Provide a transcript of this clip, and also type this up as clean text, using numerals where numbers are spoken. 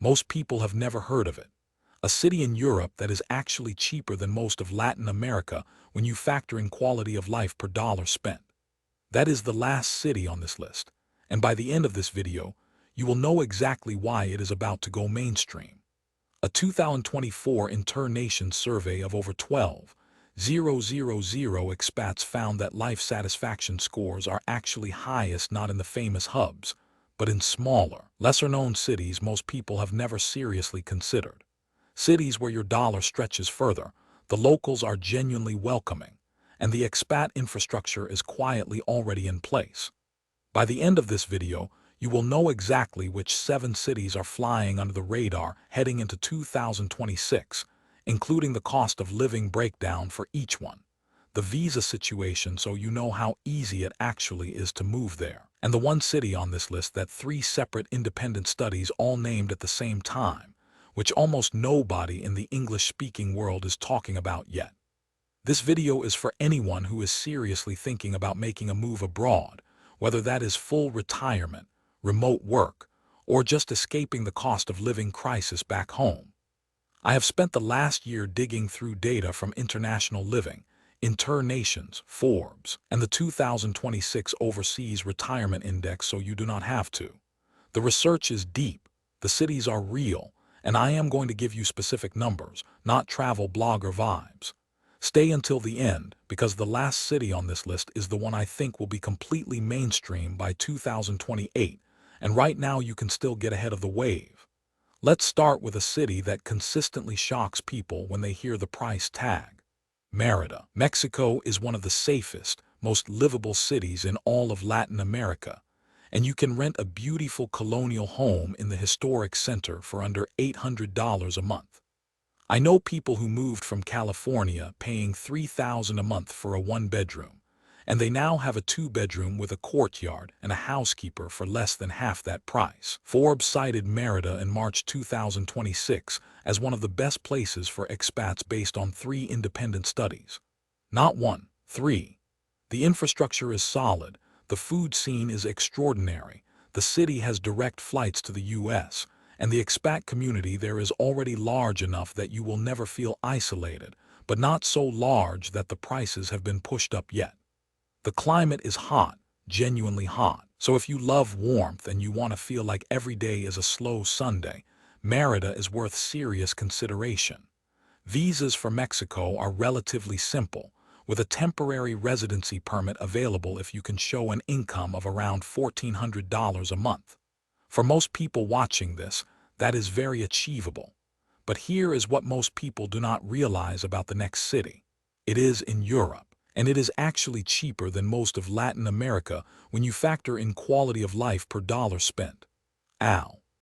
Most people have never heard of it. A city in Europe that is actually cheaper than most of Latin America when you factor in quality of life per dollar spent. That is the last city on this list, and by the end of this video, you will know exactly why it is about to go mainstream. A 2024 InterNations survey of over 12,000 expats found that life satisfaction scores are actually highest not in the famous hubs, but in smaller, lesser-known cities most people have never seriously considered. Cities where your dollar stretches further, the locals are genuinely welcoming, and the expat infrastructure is quietly already in place. By the end of this video, you will know exactly which 7 cities are flying under the radar heading into 2026, including the cost of living breakdown for each one, the visa situation so you know how easy it actually is to move there, and the one city on this list that 3 separate independent studies all named at the same time, which almost nobody in the English-speaking world is talking about yet. This video is for anyone who is seriously thinking about making a move abroad, whether that is full retirement, remote work, or just escaping the cost of living crisis back home. I have spent the last year digging through data from International Living, InterNations, Forbes, and the 2026 Overseas Retirement Index so you do not have to. The research is deep, the cities are real, and I am going to give you specific numbers, not travel blogger vibes. Stay until the end, because the last city on this list is the one I think will be completely mainstream by 2028, and right now you can still get ahead of the wave. Let's start with a city that consistently shocks people when they hear the price tag. Merida, Mexico is one of the safest, most livable cities in all of Latin America, and you can rent a beautiful colonial home in the historic center for under $800 a month. I know people who moved from California paying $3,000 a month for a 1-bedroom, and they now have a 2-bedroom with a courtyard and a housekeeper for less than half that price. Forbes cited Merida in March 2026 as one of the best places for expats based on 3 independent studies. Not 1, 3. The infrastructure is solid, the food scene is extraordinary, the city has direct flights to the US, and the expat community there is already large enough that you will never feel isolated, but not so large that the prices have been pushed up yet. The climate is hot, genuinely hot, so if you love warmth and you want to feel like every day is a slow Sunday, Merida is worth serious consideration. Visas for Mexico are relatively simple, with a temporary residency permit available if you can show an income of around $1,400 a month. For most people watching this, that is very achievable. But here is what most people do not realize about the next city. It is in Europe, and it is actually cheaper than most of Latin America when you factor in quality of life per dollar spent.